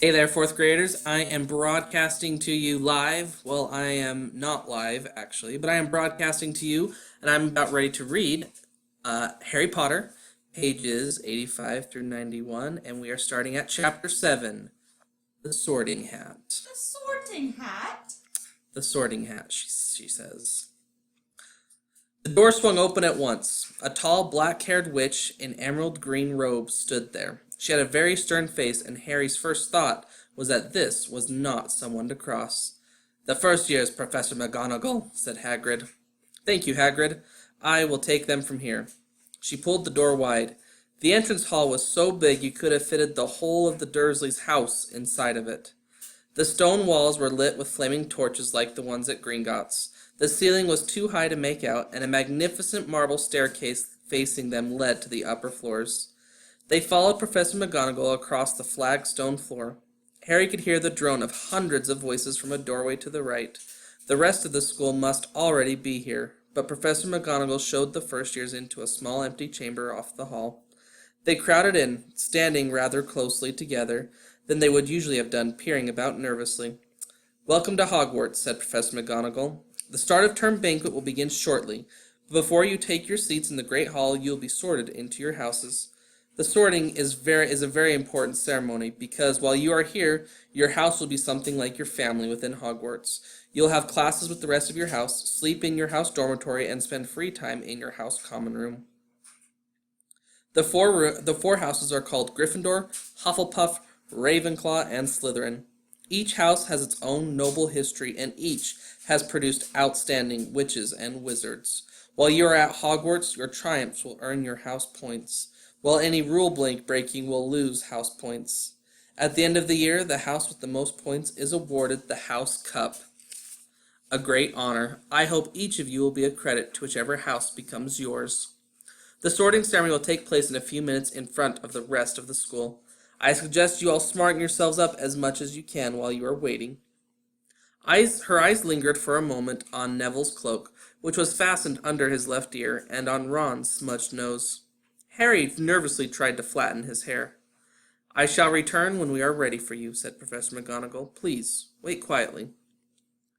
Hey there, fourth graders. I am broadcasting to you live. Well, I am not live, actually, but I am broadcasting to you, and I'm about ready to read Harry Potter, pages 85 through 91, and we are starting at chapter 7, The Sorting Hat. The sorting hat? The Sorting Hat, she says. The door swung open at once. A tall, black-haired witch in emerald green robes stood there. She had a very stern face, and Harry's first thought was that this was not someone to cross. "The first years, Professor McGonagall," said Hagrid. "Thank you, Hagrid. I will take them from here." She pulled the door wide. The entrance hall was so big you could have fitted the whole of the Dursleys' house inside of it. The stone walls were lit with flaming torches like the ones at Gringotts. The ceiling was too high to make out, and a magnificent marble staircase facing them led to the upper floors. They followed Professor McGonagall across the flagstone floor. Harry could hear the drone of hundreds of voices from a doorway to the right. The rest of the school must already be here, but Professor McGonagall showed the first years into a small empty chamber off the hall. They crowded in, standing rather closely together than they would usually have done, peering about nervously. "Welcome to Hogwarts," said Professor McGonagall. "The start of term banquet will begin shortly, but before you take your seats in the Great Hall, you will be sorted into your houses. The sorting is a very important ceremony, because while you are here, your house will be something like your family within Hogwarts. You'll have classes with the rest of your house, sleep in your house dormitory, and spend free time in your house common room. The four houses are called Gryffindor, Hufflepuff, Ravenclaw, and Slytherin. Each house has its own noble history, and each has produced outstanding witches and wizards. While you are at Hogwarts, your triumphs will earn your house points, while any rule breaking will lose house points. At the end of the year, the house with the most points is awarded the House Cup, a great honor. I hope each of you will be a credit to whichever house becomes yours. The sorting ceremony will take place in a few minutes in front of the rest of the school. I suggest you all smarten yourselves up as much as you can while you are waiting." Her eyes lingered for a moment on Neville's cloak, which was fastened under his left ear, and on Ron's smudged nose. Harry nervously tried to flatten his hair. "I shall return when we are ready for you," said Professor McGonagall. "Please, wait quietly."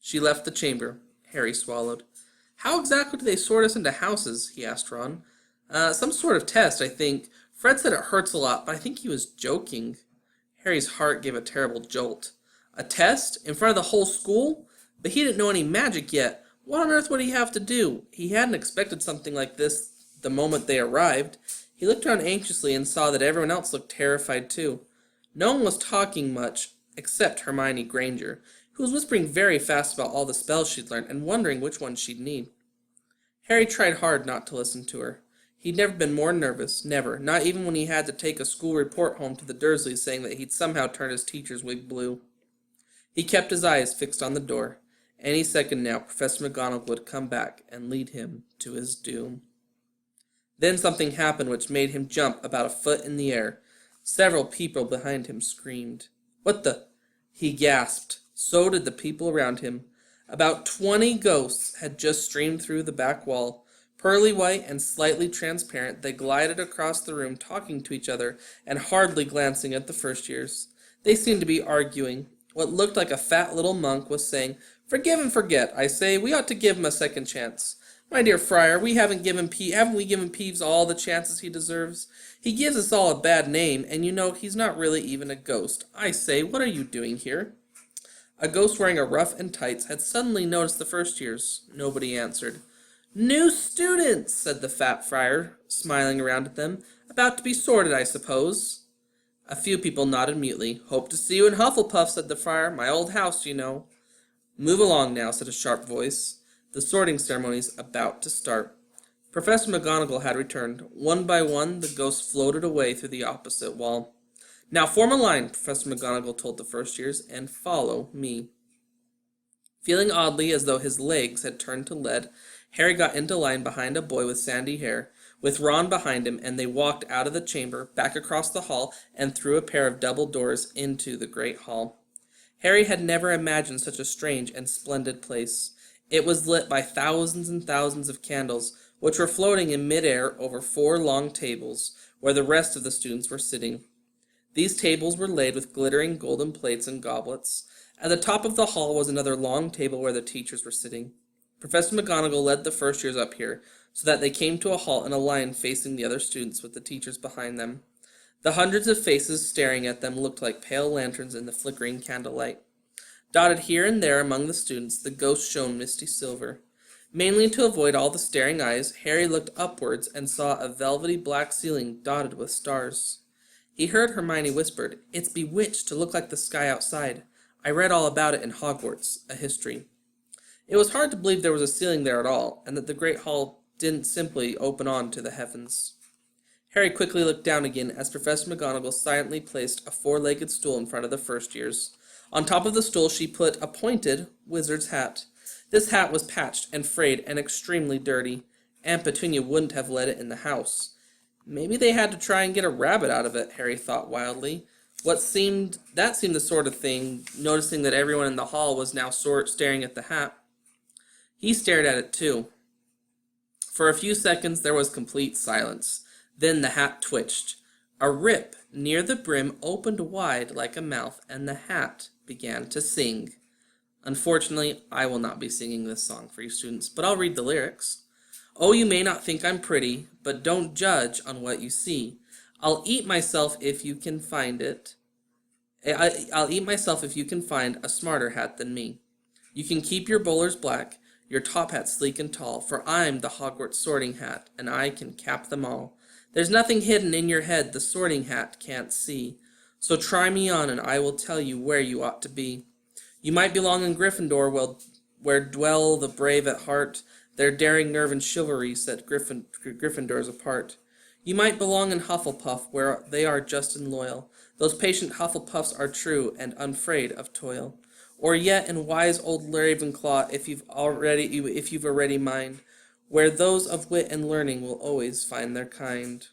She left the chamber. Harry swallowed. "How exactly do they sort us into houses?" he asked Ron. Some sort of test, I think. Fred said it hurts a lot, but I think he was joking." Harry's heart gave a terrible jolt. A test? In front of the whole school? But he didn't know any magic yet. What on earth would he have to do? He hadn't expected something like this the moment they arrived. He looked around anxiously and saw that everyone else looked terrified too. No one was talking much, except Hermione Granger, who was whispering very fast about all the spells she'd learned and wondering which ones she'd need. Harry tried hard not to listen to her. He'd never been more nervous, never, not even when he had to take a school report home to the Dursleys saying that he'd somehow turned his teacher's wig blue. He kept his eyes fixed on the door. Any second now, Professor McGonagall would come back and lead him to his doom. Then something happened which made him jump about a foot in the air. Several people behind him screamed. "What the—" he gasped. So did the people around him. About 20 ghosts had just streamed through the back wall. Pearly white and slightly transparent, they glided across the room, talking to each other and hardly glancing at the first years. They seemed to be arguing. What looked like a fat little monk was saying, "Forgive and forget, I say. We ought to give him a second chance. My dear Friar, haven't we given Peeves all the chances he deserves? He gives us all a bad name, and you know he's not really even a ghost. I say, what are you doing here?" A ghost wearing a ruff and tights had suddenly noticed the first years. Nobody answered. "New students," said the fat friar, smiling around at them. "About to be sorted, I suppose." A few people nodded mutely. "Hope to see you in Hufflepuff," said the friar. "My old house, you know." "Move along now," said a sharp voice. "The sorting ceremony's about to start." Professor McGonagall had returned. One by one, the ghosts floated away through the opposite wall. "Now form a line," Professor McGonagall told the first years, "and follow me." Feeling oddly as though his legs had turned to lead, Harry got into line behind a boy with sandy hair, with Ron behind him, and they walked out of the chamber, back across the hall, and through a pair of double doors into the great hall. Harry had never imagined such a strange and splendid place. It was lit by thousands and thousands of candles, which were floating in mid-air over 4 long tables, where the rest of the students were sitting. These tables were laid with glittering golden plates and goblets. At the top of the hall was another long table where the teachers were sitting. Professor McGonagall led the first years up here, so that they came to a halt in a line facing the other students with the teachers behind them. The hundreds of faces staring at them looked like pale lanterns in the flickering candlelight. Dotted here and there among the students, the ghosts shone misty silver. Mainly to avoid all the staring eyes, Harry looked upwards and saw a velvety black ceiling dotted with stars. He heard Hermione whispered, "It's bewitched to look like the sky outside. I read all about it in Hogwarts, a history." It was hard to believe there was a ceiling there at all, and that the great hall didn't simply open on to the heavens. Harry quickly looked down again as Professor McGonagall silently placed a four-legged stool in front of the first years. On top of the stool she put a pointed wizard's hat. This hat was patched and frayed and extremely dirty. Aunt Petunia wouldn't have let it in the house. Maybe they had to try and get a rabbit out of it, Harry thought wildly. That seemed the sort of thing, noticing that everyone in the hall was now staring at the hat. He stared at it too. For a few seconds there was complete silence. Then the hat twitched. A rip near the brim opened wide like a mouth, and the hat began to sing. Unfortunately, I will not be singing this song for you students, but I'll read the lyrics. "Oh, you may not think I'm pretty, but don't judge on what you see. I'll eat myself if you can find it. I'll eat myself if you can find a smarter hat than me. You can keep your bowlers black, your top hat sleek and tall, for I'm the Hogwarts sorting hat, and I can cap them all. There's nothing hidden in your head the sorting hat can't see. So try me on, and I will tell you where you ought to be. You might belong in Gryffindor, where dwell the brave at heart. Their daring nerve and chivalry set Gryffindors apart. You might belong in Hufflepuff, where they are just and loyal. Those patient Hufflepuffs are true and unafraid of toil. Or yet in wise old Ravenclaw, if you've already mind, where those of wit and learning will always find their kind.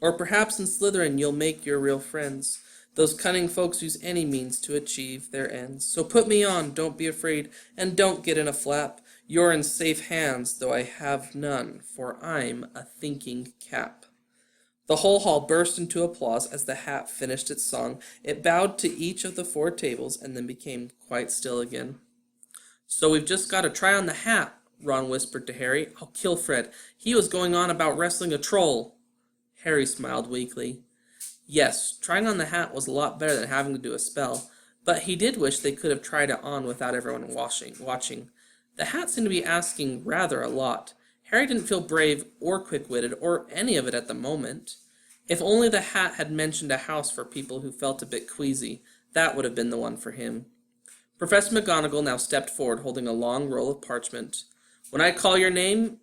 Or perhaps in Slytherin you'll make your real friends. Those cunning folks use any means to achieve their ends. So put me on, don't be afraid, and don't get in a flap. You're in safe hands, though I have none, for I'm a thinking cap." The whole hall burst into applause as the hat finished its song. It bowed to each of the four tables and then became quite still again. "So we've just got to try on the hat," Ron whispered to Harry. "I'll kill Fred. He was going on about wrestling a troll." Harry smiled weakly. Yes, trying on the hat was a lot better than having to do a spell, but he did wish they could have tried it on without everyone watching. The hat seemed to be asking rather a lot. Harry didn't feel brave or quick-witted or any of it at the moment. If only the hat had mentioned a house for people who felt a bit queasy, that would have been the one for him. Professor McGonagall now stepped forward holding a long roll of parchment. "When I call your name,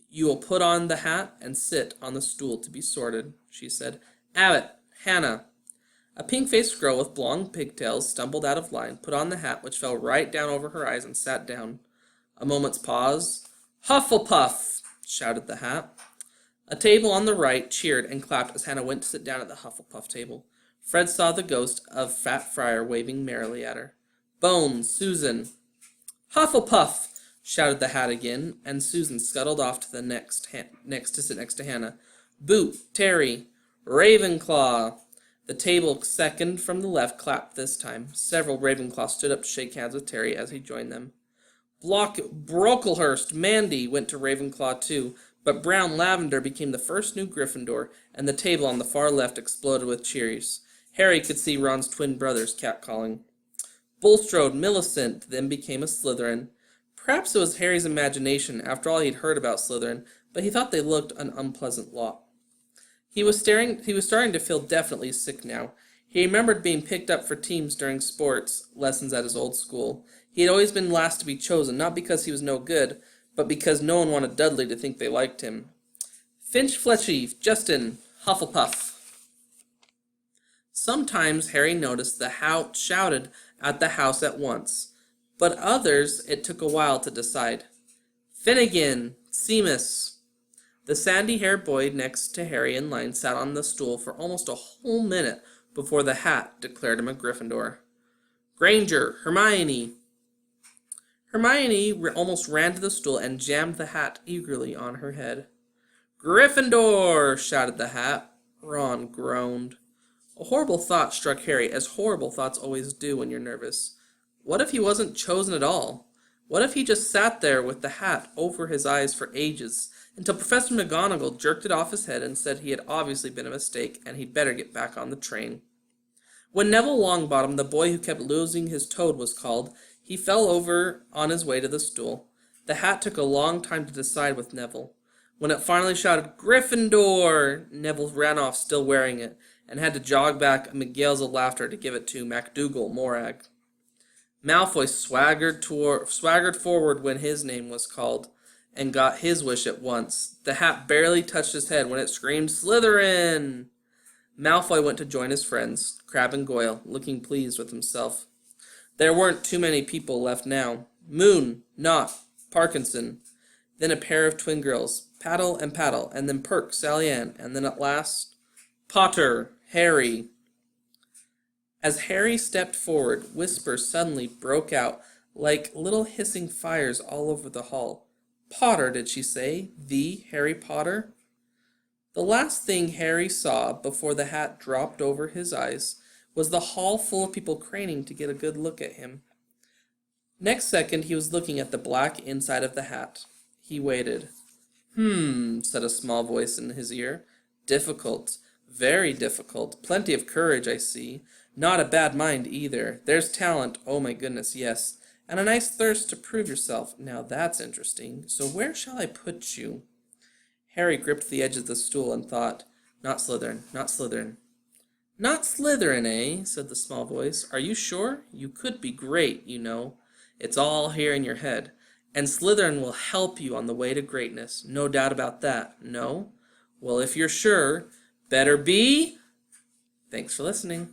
you will put on the hat and sit on the stool to be sorted," she said. "Abbott, Hannah." A pink-faced girl with blonde pigtails stumbled out of line, put on the hat, which fell right down over her eyes, and sat down. A moment's pause. "Hufflepuff!" shouted the hat. A table on the right cheered and clapped as Hannah went to sit down at the Hufflepuff table. Fred saw the ghost of Fat Friar waving merrily at her. "Bones, Susan." "Hufflepuff!" shouted the hat again, and Susan scuttled off to the next to sit next to Hannah. "Boot, Terry." "Ravenclaw." The table second from the left clapped this time. Several Ravenclaw stood up to shake hands with Terry as he joined them. Brocklehurst, Mandy went to Ravenclaw too, but Brown Lavender became the first new Gryffindor, and the table on the far left exploded with cheers. Harry could see Ron's twin brothers catcalling. Bulstrode Millicent then became a Slytherin. Perhaps it was Harry's imagination, after all he'd heard about Slytherin, but he thought they looked an unpleasant lot. He was starting to feel definitely sick now. He remembered being picked up for teams during sports lessons at his old school. He had always been last to be chosen, not because he was no good, but because no one wanted Dudley to think they liked him. "Finch Fletchy, Justin, Hufflepuff." Sometimes Harry noticed the house shouted at the house at once, but others it took a while to decide. "Finnegan, Seamus." The sandy-haired boy next to Harry in line sat on the stool for almost a whole minute before the hat declared him a Gryffindor. "Granger, Hermione." Hermione almost ran to the stool and jammed the hat eagerly on her head. "Gryffindor!" shouted the hat. Ron groaned. A horrible thought struck Harry, as horrible thoughts always do when you're nervous. What if he wasn't chosen at all? What if he just sat there with the hat over his eyes for ages, until Professor McGonagall jerked it off his head and said he had obviously been a mistake and he'd better get back on the train? When Neville Longbottom, the boy who kept losing his toad, was called, he fell over on his way to the stool. The hat took a long time to decide with Neville. When it finally shouted, "Gryffindor!" Neville ran off still wearing it, and had to jog back amid gales of laughter to give it to MacDougal Morag. Malfoy swaggered forward when his name was called, and got his wish at once. The hat barely touched his head when it screamed, "Slytherin!" Malfoy went to join his friends, Crabbe and Goyle, looking pleased with himself. There weren't too many people left now. Moon, Knott, Parkinson, then a pair of twin girls, Paddle, and then Perk, Sally Ann, and then at last, Potter, Harry. As Harry stepped forward, whispers suddenly broke out like little hissing fires all over the hall. Potter, did she say? The Harry Potter? The last thing Harry saw before the hat dropped over his eyes was the hall full of people craning to get a good look at him. Next second, he was looking at the black inside of the hat. He waited. Said a small voice in his ear. Difficult. Very difficult. Plenty of courage, I see. Not a bad mind, either. There's talent, oh my goodness, yes. And a nice thirst to prove yourself. Now that's interesting. So where shall I put you? Harry gripped the edge of the stool and thought, not Slytherin, not Slytherin. Not Slytherin, eh? Said the small voice. Are you sure? You could be great, you know. It's all here in your head. And Slytherin will help you on the way to greatness. No doubt about that. No? Well, if you're sure, better be... Thanks for listening.